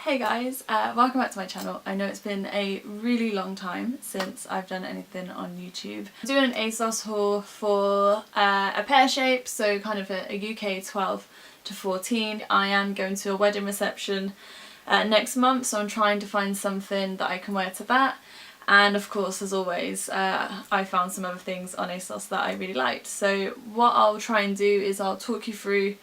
Hey guys, welcome back to my channel. I know it's been a really long time since I've done anything on YouTube. I'm doing an ASOS haul for a pear shape, so kind of a UK 12 to 14. I am going to a wedding reception next month, so I'm trying to find something that I can wear to that. And of course, as always, I found some other things on ASOS that I really liked. So what I'll try and do is I'll talk you through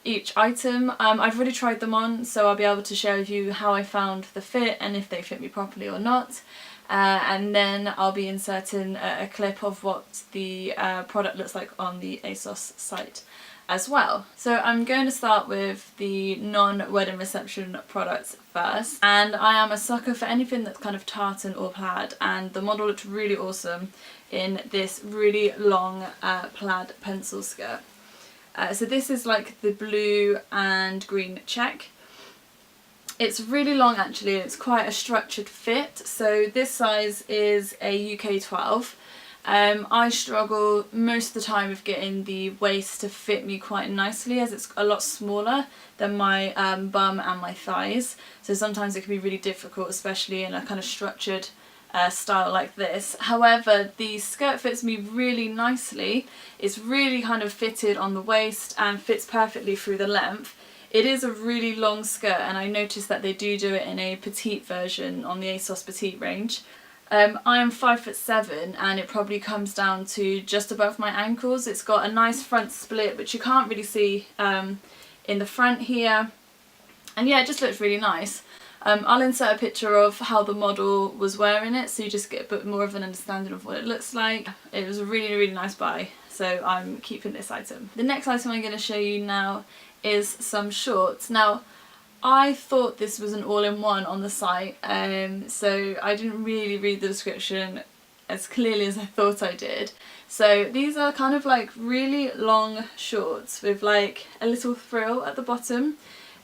each item. I've already tried them on, so I'll be able to share with you how I found the fit and if they fit me properly or not. And then I'll be inserting a clip of what the product looks like on the ASOS site as well. So I'm going to start with the non-wedding reception products first. And I am a sucker for anything that's kind of tartan or plaid, and the model looked really awesome in this really long plaid pencil skirt. So this is like the blue and green check. It's really long actually, and it's quite a structured fit. So this size is a UK 12. I struggle most of the time with getting the waist to fit me quite nicely, as it's a lot smaller than my bum and my thighs. So sometimes it can be really difficult, especially in a kind of structured style like this. However, the skirt fits me really nicely. It's really kind of fitted on the waist and fits perfectly through the length. It is a really long skirt, and I noticed that they do it in a petite version on the ASOS petite range. I am 5'7", and it probably comes down to just above my ankles. It's got a nice front split, which you can't really see in the front here. And yeah, it just looks really nice. I'll insert a picture of how the model was wearing it, so you just get a bit more of an understanding of what it looks like. It was a really nice buy, so I'm keeping this item. The next item I'm going to show you now is some shorts. Now, I thought this was an all-in-one on the site, so I didn't really read the description as clearly as I thought I did. So these are kind of like really long shorts with like a little frill at the bottom,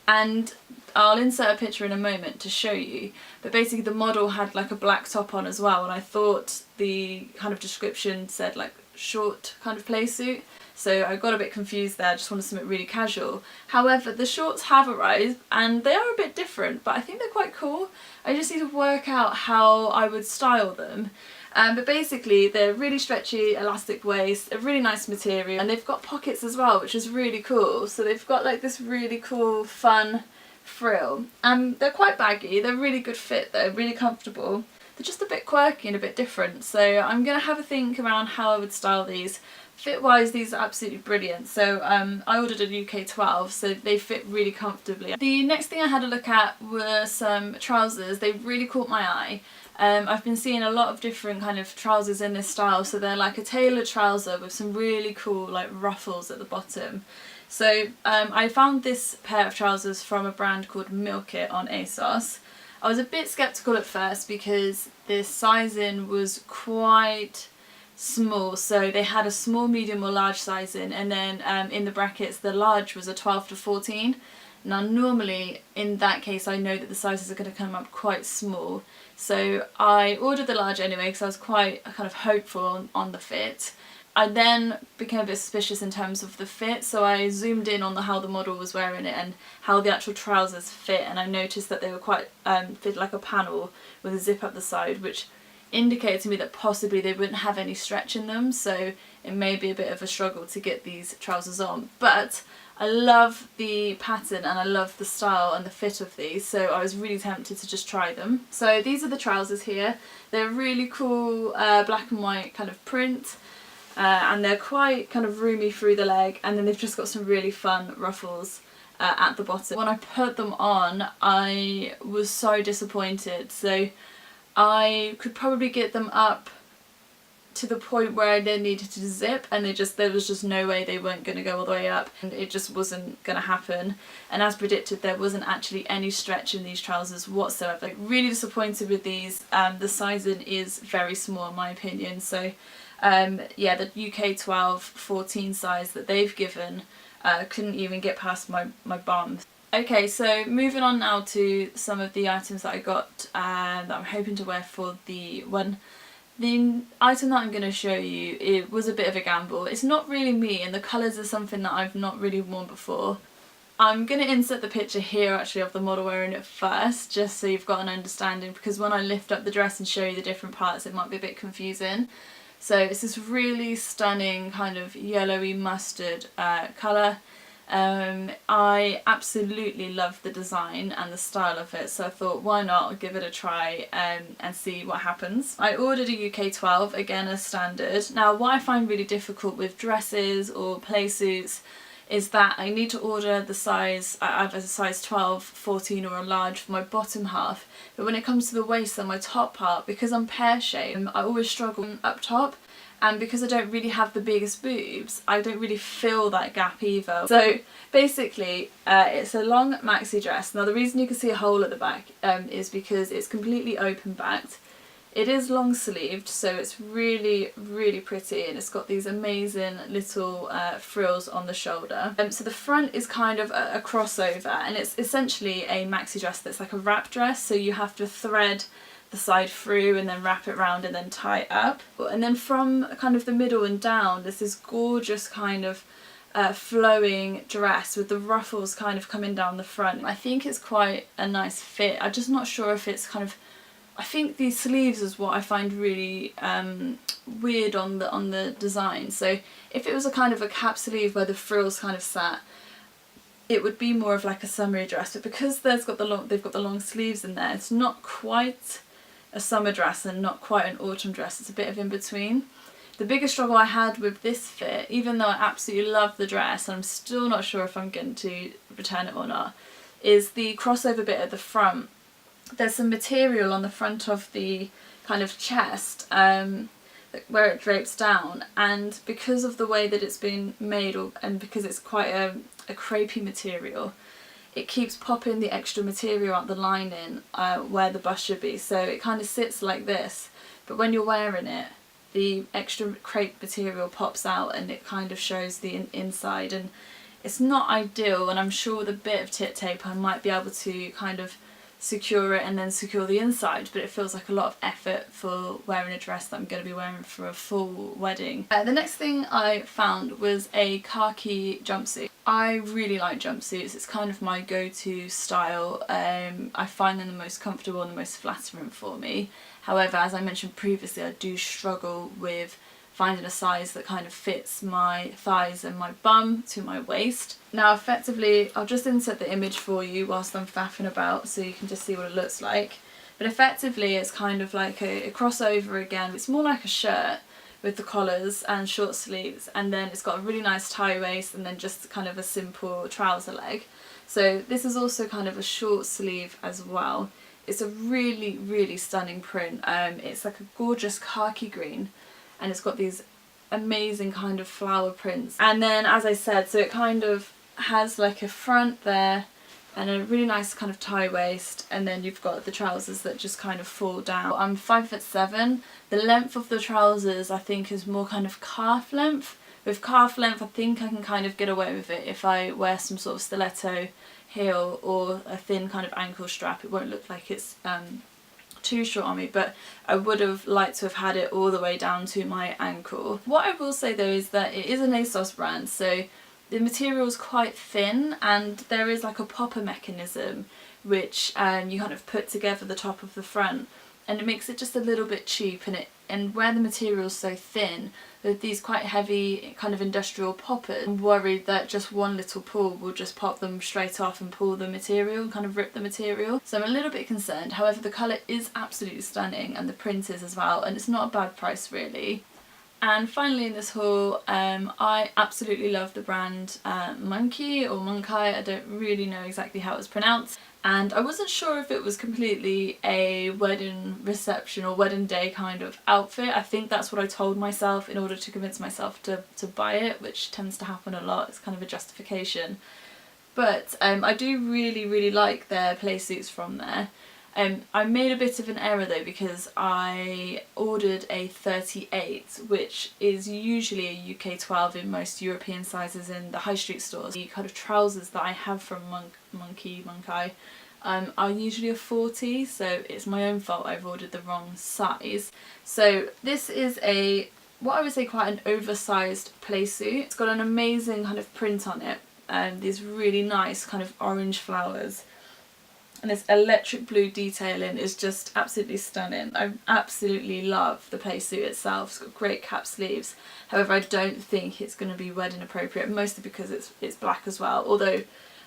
and I'll insert a picture in a moment to show you, but basically the model had like a black top on as well, and I thought the kind of description said like short kind of play suit, so I got a bit confused there. I just wanted something really casual. However, the shorts have arrived and they are a bit different, but I think they're quite cool. I just need to work out how I would style them. But basically they're really stretchy, elastic waist, a really nice material, and they've got pockets as well, which is really cool. So they've got like this really cool fun frill, and they're quite baggy. They're really good fit though, really comfortable. They're just a bit quirky and a bit different, so I'm going to have a think around how I would style these. Fit wise, these are absolutely brilliant. So I ordered a UK 12, so they fit really comfortably. The next thing I had a look at were some trousers. They really caught my eye. I've been seeing a lot of different kind of trousers in this style, so they're like a tailored trouser with some really cool like ruffles at the bottom. So I found this pair of trousers from a brand called Monki on ASOS. I was a bit sceptical at first because the sizing was quite small, so they had a small, medium or large sizing, and then in the brackets the large was a 12 to 14. Now normally in that case I know that the sizes are going to come up quite small, so I ordered the large anyway because I was quite kind of hopeful on the fit. I then became a bit suspicious in terms of the fit, so I zoomed in on how the model was wearing it and how the actual trousers fit, and I noticed that they were quite fit like a panel with a zip up the side, which indicated to me that possibly they wouldn't have any stretch in them, so it may be a bit of a struggle to get these trousers on. But I love the pattern and I love the style and the fit of these, so I was really tempted to just try them. So these are the trousers here. They're really cool black and white kind of print. And they're quite kind of roomy through the leg, and then they've just got some really fun ruffles at the bottom. When I put them on, I was so disappointed. So I could probably get them up to the point where I then needed to zip, and there was just no way they weren't going to go all the way up, and it just wasn't going to happen. And as predicted, there wasn't actually any stretch in these trousers whatsoever. Like, really disappointed with these. The sizing is very small in my opinion, so yeah, the UK 12 14 size that they've given couldn't even get past my bum. Okay, so moving on now to some of the items that I got that I'm hoping to wear for the one. The item that I'm going to show you, it was a bit of a gamble. It's not really me, and the colours are something that I've not really worn before. I'm going to insert the picture here actually of the model wearing it first, just so you've got an understanding, because when I lift up the dress and show you the different parts it might be a bit confusing. So it's this really stunning kind of yellowy mustard colour. I absolutely love the design and the style of it, so I thought why not, I'll give it a try and see what happens. I ordered a UK 12, again as standard. Now what I find really difficult with dresses or play suits is that I need to order the size, either a size 12, 14 or a large for my bottom half, but when it comes to the waist and my top part, because I'm pear-shaped, I always struggle up top, and because I don't really have the biggest boobs, I don't really fill that gap either. So basically it's a long maxi dress. Now the reason you can see a hole at the back is because it's completely open backed. It is long sleeved, so it's really, really pretty, and it's got these amazing little frills on the shoulder. So the front is kind of a crossover, and it's essentially a maxi dress that's like a wrap dress, so you have to thread the side through and then wrap it round and then tie it up. And then from kind of the middle and down, there's this gorgeous kind of flowing dress with the ruffles kind of coming down the front. I think it's quite a nice fit. I'm just not sure if it's kind of, I think these sleeves is what I find really weird on the design. So if it was a kind of a cap sleeve where the frills kind of sat, it would be more of like a summery dress. But because they've got the long sleeves in there, it's not quite a summer dress and not quite an autumn dress. It's a bit of in between. The biggest struggle I had with this fit, even though I absolutely love the dress and I'm still not sure if I'm going to return it or not, is the crossover bit at the front. There's some material on the front of the kind of chest where it drapes down, and because of the way that it's been made, and because it's quite a crepey material, it keeps popping the extra material out the lining where the bust should be, so it kind of sits like this, but when you're wearing it the extra crepe material pops out and it kind of shows the inside, and it's not ideal, and I'm sure with a bit of tit tape I might be able to kind of secure it and then secure the inside, but it feels like a lot of effort for wearing a dress that I'm going to be wearing for a full wedding. The next thing I found was a khaki jumpsuit. I really like jumpsuits, it's kind of my go-to style. I find them the most comfortable and the most flattering for me. However, as I mentioned previously, I do struggle with finding a size that kind of fits my thighs and my bum to my waist. Now effectively, I'll just insert the image for you whilst I'm faffing about so you can just see what it looks like. But effectively it's kind of like a crossover again. It's more like a shirt with the collars and short sleeves, and then it's got a really nice tie waist and then just kind of a simple trouser leg. So this is also kind of a short sleeve as well. It's a really, really stunning print. It's like a gorgeous khaki green, and it's got these amazing kind of flower prints. And then, as I said, so it kind of has like a front there and a really nice kind of tie waist, and then you've got the trousers that just kind of fall down. I'm 5'7". The length of the trousers I think is more kind of calf length. With calf length I think I can kind of get away with it if I wear some sort of stiletto heel or a thin kind of ankle strap. It won't look like it's too short on me, but I would have liked to have had it all the way down to my ankle. What I will say though is that it is an ASOS brand, so the material is quite thin, and there is like a popper mechanism which you kind of put together the top of the front, and it makes it just a little bit cheap, and where the material is so thin, with these quite heavy kind of industrial poppers, I'm worried that just one little pull will just pop them straight off and pull the material, kind of rip the material. So I'm a little bit concerned. However, the colour is absolutely stunning and the print is as well, and it's not a bad price really. And finally in this haul, I absolutely love the brand Monki or Monki, I don't really know exactly how it's pronounced. And I wasn't sure if it was completely a wedding reception or wedding day kind of outfit. I think that's what I told myself in order to convince myself to buy it, which tends to happen a lot. It's kind of a justification. But I do really, really like their play suits from there. I made a bit of an error though, because I ordered a 38, which is usually a UK 12 in most European sizes in the high street stores. The kind of trousers that I have from Monki are usually a 40, so it's my own fault I've ordered the wrong size. So this is what I would say quite an oversized play suit. It's got an amazing kind of print on it. these really nice kind of orange flowers. And this electric blue detailing is just absolutely stunning. I absolutely love the playsuit itself. It's got great cap sleeves. However, I don't think it's going to be wedding appropriate, mostly because it's black as well. Although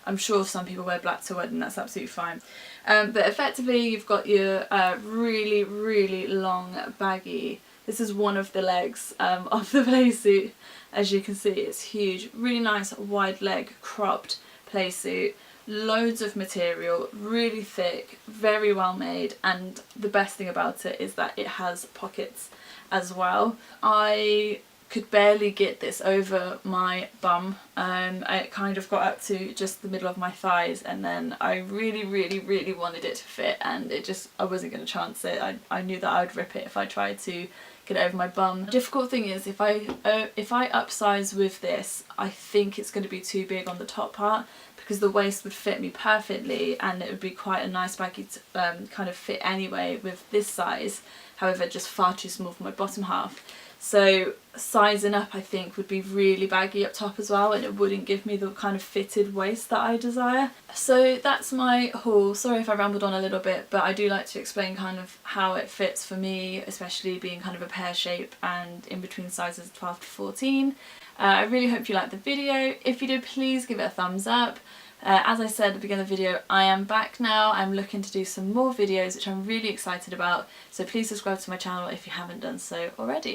I'm sure some people wear black to wedding, that's absolutely fine. But effectively, you've got your really, really long baggy. This is one of the legs of the playsuit. As you can see, it's huge. Really nice wide leg cropped playsuit. Loads of material, really thick, very well made, and the best thing about it is that it has pockets as well. I could barely get this over my bum. It kind of got up to just the middle of my thighs, and then I really, really, really wanted it to fit, and I wasn't going to chance it. I knew that I would rip it if I tried to get it over my bum. The difficult thing is if I upsize with this, I think it's going to be too big on the top part, because the waist would fit me perfectly and it would be quite a nice baggy kind of fit anyway with this size. However, just far too small for my bottom half. So sizing up, I think, would be really baggy up top as well, and it wouldn't give me the kind of fitted waist that I desire. So that's my haul. Sorry if I rambled on a little bit, but I do like to explain kind of how it fits for me, especially being kind of a pear shape and in between sizes 12 to 14. I really hope you liked the video. If you did, please give it a thumbs up. As I said at the beginning of the video, I am back now. I'm looking to do some more videos, which I'm really excited about. So please subscribe to my channel if you haven't done so already.